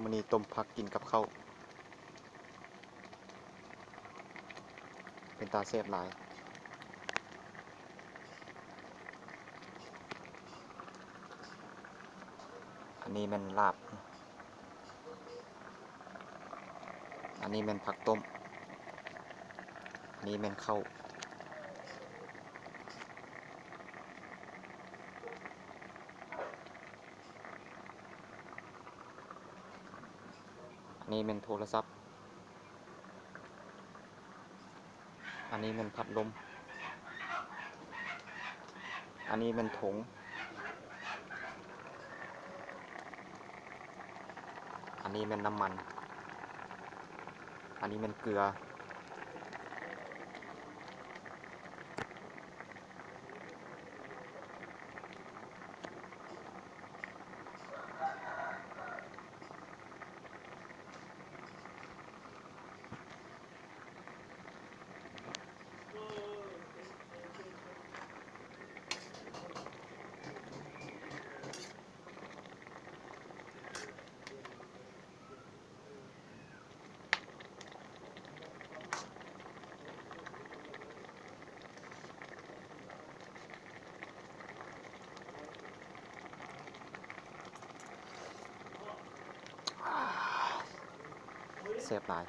มื้อนี้ต้มผักกินกับข้าวเป็นตาแซ่บหลายอันนี้แม่นลาบอันนี้แม่นผักต้มอันนี้แม่นข้าวอันนี้แม่นโทรศัพท์อันนี้แม่นพัดลมอันนี้แม่นถุงอันนี้แม่นน้ำมันอันนี้แม่นเกลือแซ่บหลาย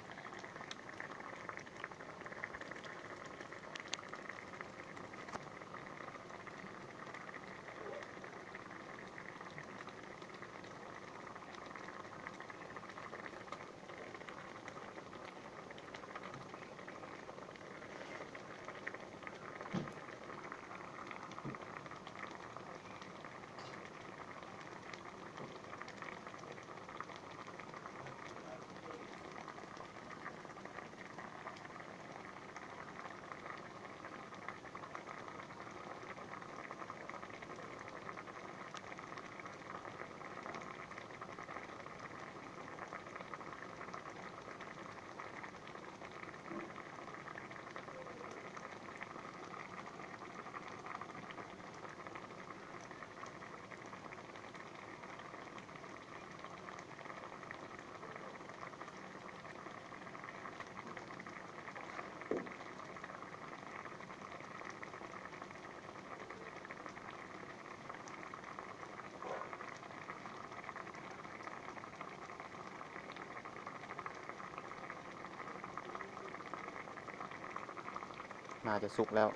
น่าจะสุกแล้ว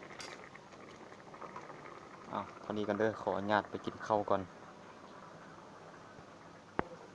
เท่านี้กันเด้อขออนุญาตไปกินข้าวก่อน